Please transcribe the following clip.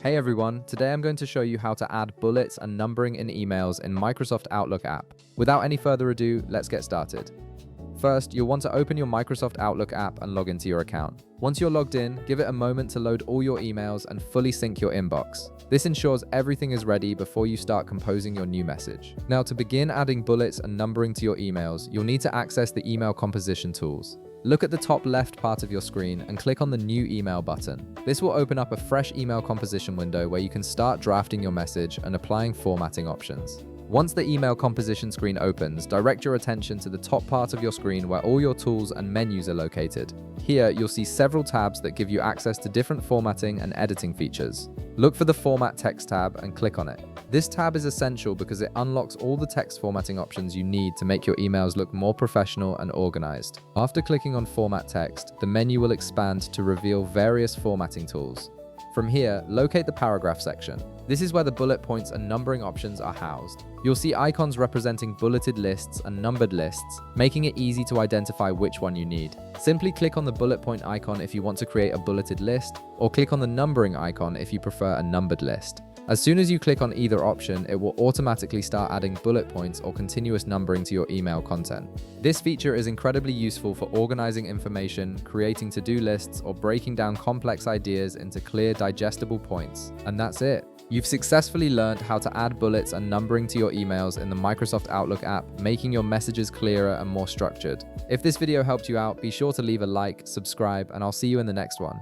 Hey everyone, today I'm going to show you how to add bullets and numbering in emails in Microsoft Outlook app. Without any further ado, let's get started. First, you'll want to open your Microsoft Outlook app and log into your account. Once you're logged in, give it a moment to load all your emails and fully sync your inbox. This ensures everything is ready before you start composing your new message. Now, to begin adding bullets and numbering to your emails, you'll need to access the email composition tools. Look at the top left part of your screen and click on the New Email button. This will open up a fresh email composition window where you can start drafting your message and applying formatting options. Once the email composition screen opens, direct your attention to the top part of your screen where all your tools and menus are located. Here, you'll see several tabs that give you access to different formatting and editing features. Look for the Format Text tab and click on it. This tab is essential because it unlocks all the text formatting options you need to make your emails look more professional and organized. After clicking on Format Text, the menu will expand to reveal various formatting tools. From here, locate the paragraph section. This is where the bullet points and numbering options are housed. You'll see icons representing bulleted lists and numbered lists, making it easy to identify which one you need. Simply click on the bullet point icon if you want to create a bulleted list, or click on the numbering icon if you prefer a numbered list. As soon as you click on either option, it will automatically start adding bullet points or continuous numbering to your email content. This feature is incredibly useful for organizing information, creating to-do lists, or breaking down complex ideas into clear, digestible points. And that's it. You've successfully learned how to add bullets and numbering to your emails in the Microsoft Outlook app, making your messages clearer and more structured. If this video helped you out, be sure to leave a like, subscribe, and I'll see you in the next one.